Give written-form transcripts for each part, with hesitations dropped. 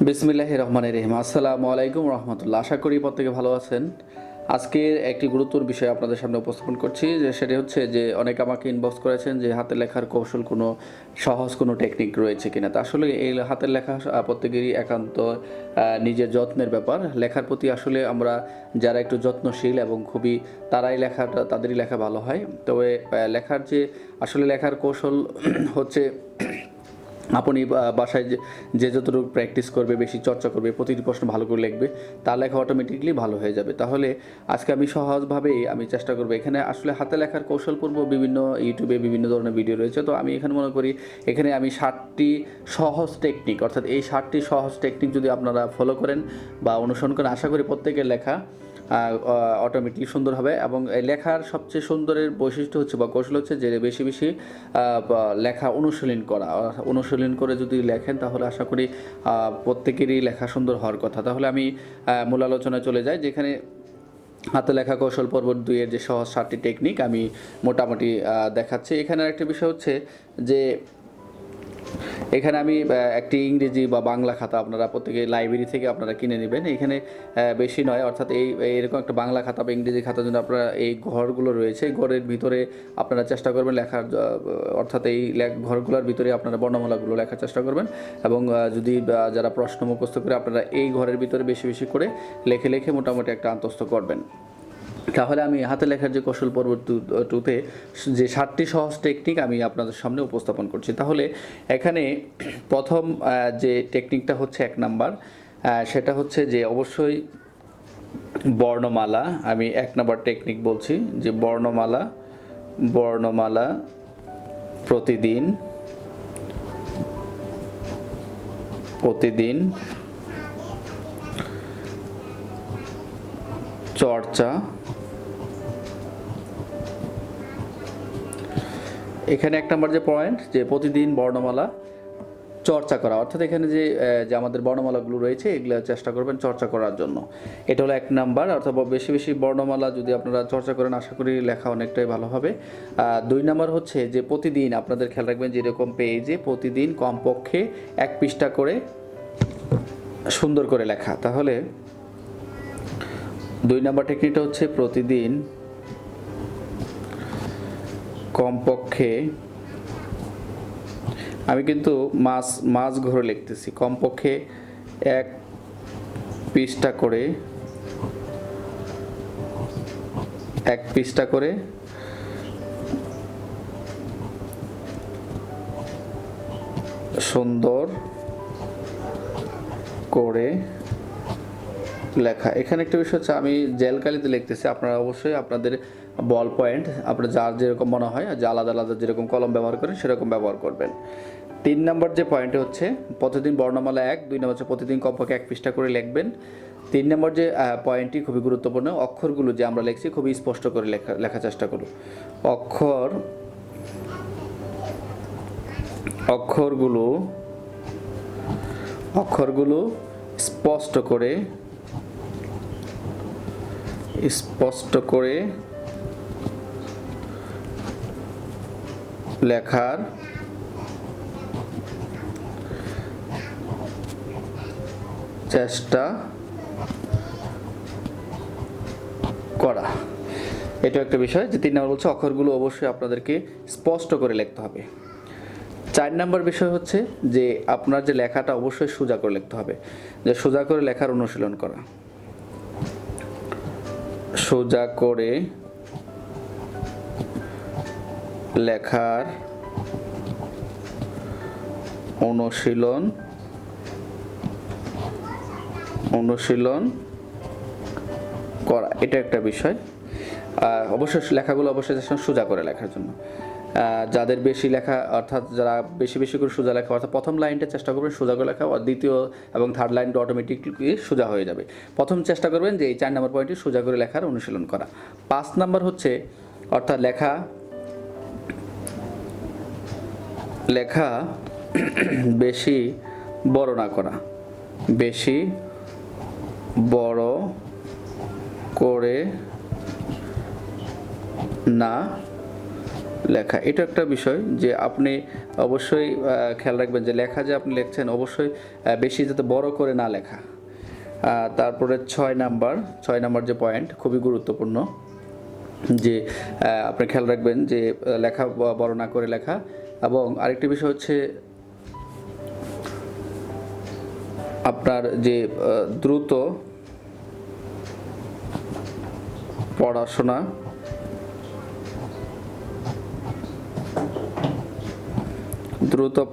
বিসমিল্লাহির রহমানির রহিম। আসসালামু আলাইকুম রহমতুল্লাহ। আশা করি প্রত্যেকে ভালো আছেন। আজকের একটি গুরুত্বপূর্ণ বিষয় আপনাদের সামনে উপস্থাপন করছি, যে সেটি হচ্ছে যে অনেকে আমাকে ইনবক্স করেছেন যে হাতের লেখার কৌশল কোনো সহজ কোনো টেকনিক রয়েছে কিনা। তা আসলে এই হাতের লেখা প্রত্যেকেরই একান্ত নিজের যত্নের ব্যাপার। লেখার প্রতি আসলে আমরা যারা একটু যত্নশীল এবং খুবই তারাই লেখাটা তাদেরই লেখা ভালো হয়। তবে লেখার যে আসলে লেখার কৌশল হচ্ছে আপনি বাসায় যে যতটুকু প্র্যাকটিস করবে, বেশি চর্চা করবে, প্রতিটি প্রশ্ন ভালো করে লিখবে, তার লেখা অটোমেটিকলি ভালো হয়ে যাবে। তাহলে আজকে আমি সহজভাবেই আমি চেষ্টা করবো। এখানে আসলে হাতে লেখার কৌশল পূর্ব বিভিন্ন ইউটিউবে বিভিন্ন ধরনের ভিডিও রয়েছে। তো আমি এখানে মনে করি এখানে আমি 60টি সহজ টেকনিক, অর্থাৎ এই 60টি সহজ টেকনিক যদি আপনারা ফলো করেন বা অনুসরণ করেন, আশা করি প্রত্যেকের লেখা অটোমেটিকলি সুন্দর হবে। এবং লেখার সবচেয়ে সুন্দরের বৈশিষ্ট্য হচ্ছে বা কৌশল হচ্ছে যে বেশি বেশি লেখা অনুশীলন করা। অনুশীলন করে যদি লেখেন তাহলে আশা করি প্রত্যেকেরই লেখা সুন্দর হওয়ার কথা। তাহলে আমি মূল আলোচনায় চলে যাই, যেখানে হাতে লেখা কৌশল পর্ব 2 এর যে সহজ 7টি টেকনিক আমি মোটামুটি দেখাচ্ছি। এখানে একটা বিষয় হচ্ছে যে এখানে আমি একটি ইংরেজি বা বাংলা খাতা আপনারা প্রত্যেকে লাইব্রেরি থেকে আপনারা কিনে নেবেন। এখানে বেশি নয়, অর্থাৎ এরকম একটা বাংলা খাতা বা ইংরেজি খাতার জন্য আপনারা এই ঘরগুলো রয়েছে, ঘরের ভিতরে আপনারা চেষ্টা করবেন লেখার, অর্থাৎ এই ঘরগুলোর ভিতরে আপনারা বর্ণমালাগুলো লেখার চেষ্টা করবেন। এবং যদি যারা প্রশ্ন মুখস্থ করে আপনারা এই ঘরের ভিতরে বেশি বেশি করে লেখে লেখে মোটামুটি একটা আত্মস্থ করবেন। তাহলে আমি হাতে লেখার যে কৌশল পর্ব 2-তে যে 7টি সহজ টেকনিক আমি আপনাদের সামনে উপস্থাপন করছি। তাহলে এখানে প্রথম যে টেকনিকটা হচ্ছে 1 নাম্বার, সেটা হচ্ছে যে অবশ্যই বর্ণমালা। আমি 1 নাম্বার টেকনিক বলছি যে বর্ণমালা প্রতিদিন চর্চা। এখানে 1 নম্বর যে পয়েন্ট, যে প্রতিদিন বর্ণমালা চর্চা করা, অর্থাৎ এখানে যে আমাদের বর্ণমালাগুলো রয়েছে এগুলো চেষ্টা করবেন চর্চা করার জন্য। এটা হলো 1 নাম্বার, অর্থাৎ বেশি বেশি বর্ণমালা যদি আপনারা চর্চা করেন আশা করি লেখা অনেকটাই ভালো হবে। 2 নাম্বার হচ্ছে যে প্রতিদিন আপনাদের খেয়াল রাখবেন যে এরকম পেজে প্রতিদিন কমপক্ষে 1 পৃষ্ঠা করে সুন্দর করে লেখা। তাহলে 2 নাম্বার টেকনিকটা হচ্ছে প্রতিদিন কমপক্ষে, আমি কিন্তু মাছ ঘরে লিখতেছি, কমপক্ষে 1 পৃষ্ঠা করে সুন্দর করে লেখা। এখানে একটা বিষয় হচ্ছে আমি জেল কালিতে লিখতেছি, আপনারা অবশ্যই আপনাদের বল পয়েন্ট আপনার যার যেরকম মনে হয়, যে আলাদা আলাদা যেরকম কলম ব্যবহার করেন সেরকম ব্যবহার করবেন। 3 নম্বর যে পয়েন্ট হচ্ছে প্রতিদিন বর্ণমালা 1, 2 নম্বর হচ্ছে প্রতিদিন কমপক্ষে 1 পৃষ্ঠা করে লিখবেন। 3 নম্বর যে পয়েন্টটি খুবই গুরুত্বপূর্ণ, অক্ষরগুলো যে আমরা লিখছি খুবই স্পষ্ট করে লেখার চেষ্টা করুন। অক্ষরগুলো স্পষ্ট করে লেখার চেষ্টা করা, এটা একটা বিষয়। যে 3 নম্বর বলছে অক্ষরগুলো অবশ্যই আপনাদেরকে স্পষ্ট করে লিখতে হবে। 4 নম্বর বিষয় হচ্ছে যে আপনার যে লেখাটা অবশ্যই সোজা করে লিখতে হবে, যে সোজা করে লেখার অনুশীলন করা। সোজা করে লেখার অনুশীলন করা, এটা একটা বিষয়। অবশ্যই লেখাগুলো অবশ্যই সোজা করে লেখার জন্য যাদের বেশি লেখা, অর্থাৎ যারা বেশি বেশি করে সোজা লেখা, অর্থাৎ প্রথম লাইনটা চেষ্টা করবেন সোজা করে লেখা, আর দ্বিতীয় এবং থার্ড লাইনটা অটোমেটিকলি সোজা হয়ে যাবে। প্রথম চেষ্টা করবেন যে এই 4 নম্বর পয়েন্টটি সোজা করে লেখার অনুশীলন করা। 5 নম্বর হচ্ছে অর্থাৎ লেখা বেশি বড় না করা, বেশি বড় করে না লেখা এটা একটা বিষয় যে আপনি অবশ্যই খেয়াল রাখবেন যে লেখা যে আপনি লিখছেন অবশ্যই বেশি যাতে বড় করে না লেখা। তারপরে 6 নাম্বার যে পয়েন্ট খুবই গুরুত্বপূর্ণ যে আপনি খেয়াল রাখবেন যে লেখা বড় না করে লেখা। এবং আরেকটি বিষয় হচ্ছে আপনার যে দ্রুত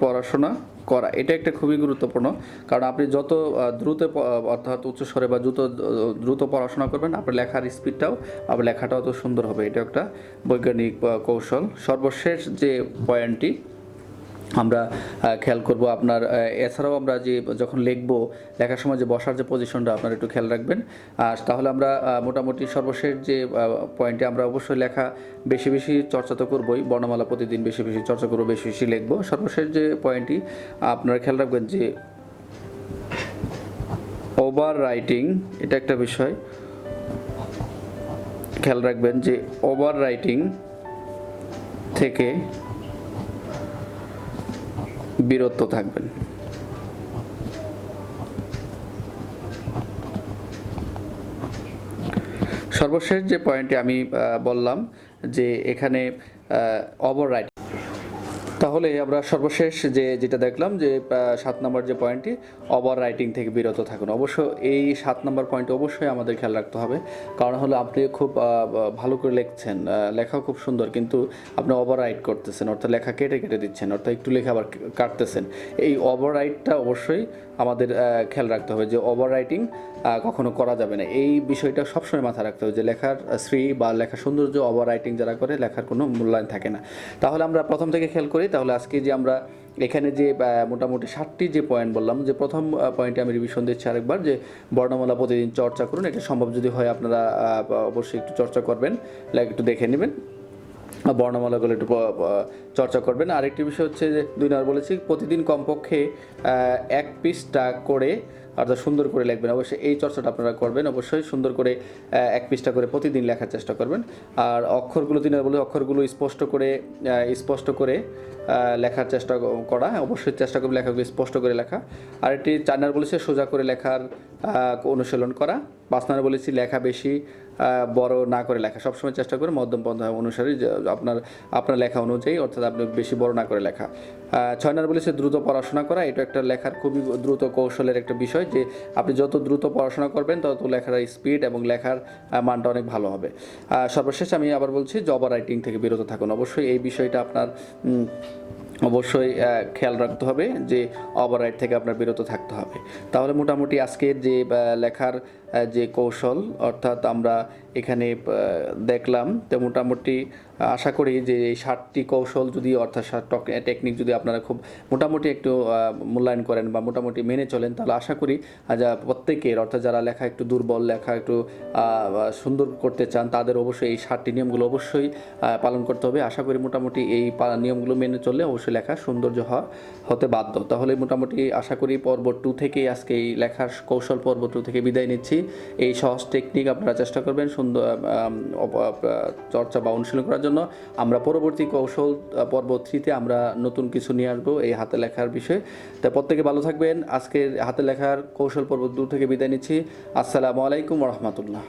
পড়াশোনা করা এটা একটা খুবই গুরুত্বপূর্ণ, কারণ আপনি যত দ্রুত অর্থাৎ উচ্চস্বরে বা দ্রুত পড়াশোনা করবেন আপনার লেখার স্পিডটাও আপনার লেখাটাও তো সুন্দর হবে। এটা একটা বৈজ্ঞানিক কৌশল। সর্বশেষ যে পয়েন্টটি আমরা খেয়াল করব আপনার এছাড়াও আমরা যে যখন লেখার সময় যে বসার যে পজিশনটা আপনারা একটু খেয়াল রাখবেন। তাহলে আমরা মোটামুটি সর্বশেষ যে পয়েন্টে আমরা অবশ্যই লেখা বেশি বেশি চর্চা তো করবই, বর্ণমালা প্রতিদিন বেশি বেশি চর্চা করবো, বেশি বেশি লিখবো। সর্বশেষ যে পয়েন্টটি আপনারা খেয়াল রাখবেন যে ওভার রাইটিং, এটা একটা বিষয় খেয়াল রাখবেন যে ওভার রাইটিং থেকে বিরত থাকবেন। সর্বশেষ যে পয়েন্টে আমি বললাম যে এখানে ওভার রাইটিং, তাহলে আমরা সর্বশেষ যেটা দেখলাম যে 7 নম্বর যে পয়েন্টটি ওভার রাইটিং থেকে বিরত থাকুন। অবশ্য এই 7 নম্বর পয়েন্ট অবশ্যই আমাদের খেয়াল রাখতে হবে, কারণ হলো আপনি খুব ভালো করে লিখছেন, লেখাও খুব সুন্দর, কিন্তু আপনি ওভার রাইট করতেছেন, অর্থাৎ লেখা কেটে কেটে দিচ্ছেন, অর্থাৎ একটু লেখা আবার কাটতেছেন। এই ওভার রাইটটা অবশ্যই আমাদের খেয়াল রাখতে হবে যে ওভার রাইটিং কখনো করা যাবে না। এই বিষয়টা সবসময় মাথায় রাখতে হবে যে লেখার শ্রী বা লেখার সৌন্দর্য ওভার রাইটিং যারা করে লেখার কোনো মূল্যায়ন থাকে না। তাহলে আমরা প্রথম থেকে খেয়াল করি, তাহলে আজকে যে আমরা এখানে যে মোটামুটি 7টি যে পয়েন্ট বললাম, যে প্রথম পয়েন্টে আমি রিভিশন দিচ্ছি আরেকবার, যে বর্ণমালা প্রতিদিন চর্চা করুন। এটা সম্ভব যদি হয় আপনারা অবশ্যই একটু চর্চা করবেন, একটু দেখে নেবেন, বর্ণমালাগুলো একটু চর্চা করবেন। আরেকটি বিষয় হচ্ছে যে 2 নম্বর বলেছি প্রতিদিন কমপক্ষে 1 পৃষ্ঠা করে অর্থাৎ সুন্দর করে লিখবেন। অবশ্যই এই চর্চাটা আপনারা করবেন, অবশ্যই সুন্দর করে 1 পৃষ্ঠা করে প্রতিদিন লেখার চেষ্টা করবেন। আর অক্ষরগুলো 3 নম্বর বলে অক্ষরগুলো স্পষ্ট করে লেখার চেষ্টা করা, অবশ্যই চেষ্টা করবে লেখাগুলো স্পষ্ট করে লেখা। আর একটি 4 নম্বর বলেছে সোজা করে লেখার অনুশীলন করা। 5 নম্বর বলেছি লেখা বেশি বড় না করে লেখা, সবসময় চেষ্টা করে মধ্যম পন্থা অনুসারে আপনার লেখা অনুযায়ী, অর্থাৎ আপনি বেশি বড় না করে লেখা। 6 নম্বর বলেছে দ্রুত পড়াশোনা করা। এটা একটা লেখার খুবই দ্রুত কৌশলের একটা বিষয়, যে আপনি যত দ্রুত পড়াশোনা করবেন তত লেখার স্পিড এবং লেখার মানটা অনেক ভালো হবে। সর্বশেষ আমি আবার বলছি যে ওভার রাইটিং থেকে বিরত থাকুন। অবশ্যই এই বিষয়টা আপনার অবশ্যই খেয়াল রাখতে হবে যে ওভার রাইট থেকে আপনার বিরত থাকতে হবে। তাহলে মোটামুটি আজকের যে লেখার যে কৌশল, অর্থাৎ আমরা এখানে দেখলাম, তো মোটামুটি আশা করি যে এই 7টি কৌশল যদি অর্থাৎ 7টি টেকনিক যদি আপনারা খুব মোটামুটি একটু মূল্যায়ন করেন বা মোটামুটি মেনে চলেন, তাহলে আশা করি প্রত্যেকের, অর্থাৎ যারা লেখা একটু দুর্বল, লেখা একটু সুন্দর করতে চান, তাদের অবশ্যই এই 7টি নিয়মগুলো অবশ্যই পালন করতে হবে। আশা করি মোটামুটি এই নিয়মগুলো মেনে চললে অবশ্যই লেখা সৌন্দর্য হতে বাধ্য। তাহলে মোটামুটি আশা করি পর্ব 2 থেকেই আজকে এই লেখার কৌশল পর্ব 2 থেকে বিদায় নিচ্ছি। এই সহজ টেকনিক আপনারা চেষ্টা করবেন সুন্দর চর্চা বা অনুশীলন করার জন্য। আমরা পরবর্তী কৌশল পর্ব 3-তে আমরা নতুন কিছু নিয়ে আসবো এই হাতে লেখার বিষয়ে। তাই প্রত্যেকে ভালো থাকবেন। আজকের হাতে লেখার কৌশল পর্ব 2 থেকে বিদায় নিচ্ছি। আসসালামু আলাইকুম ওয়া রাহমাতুল্লাহ।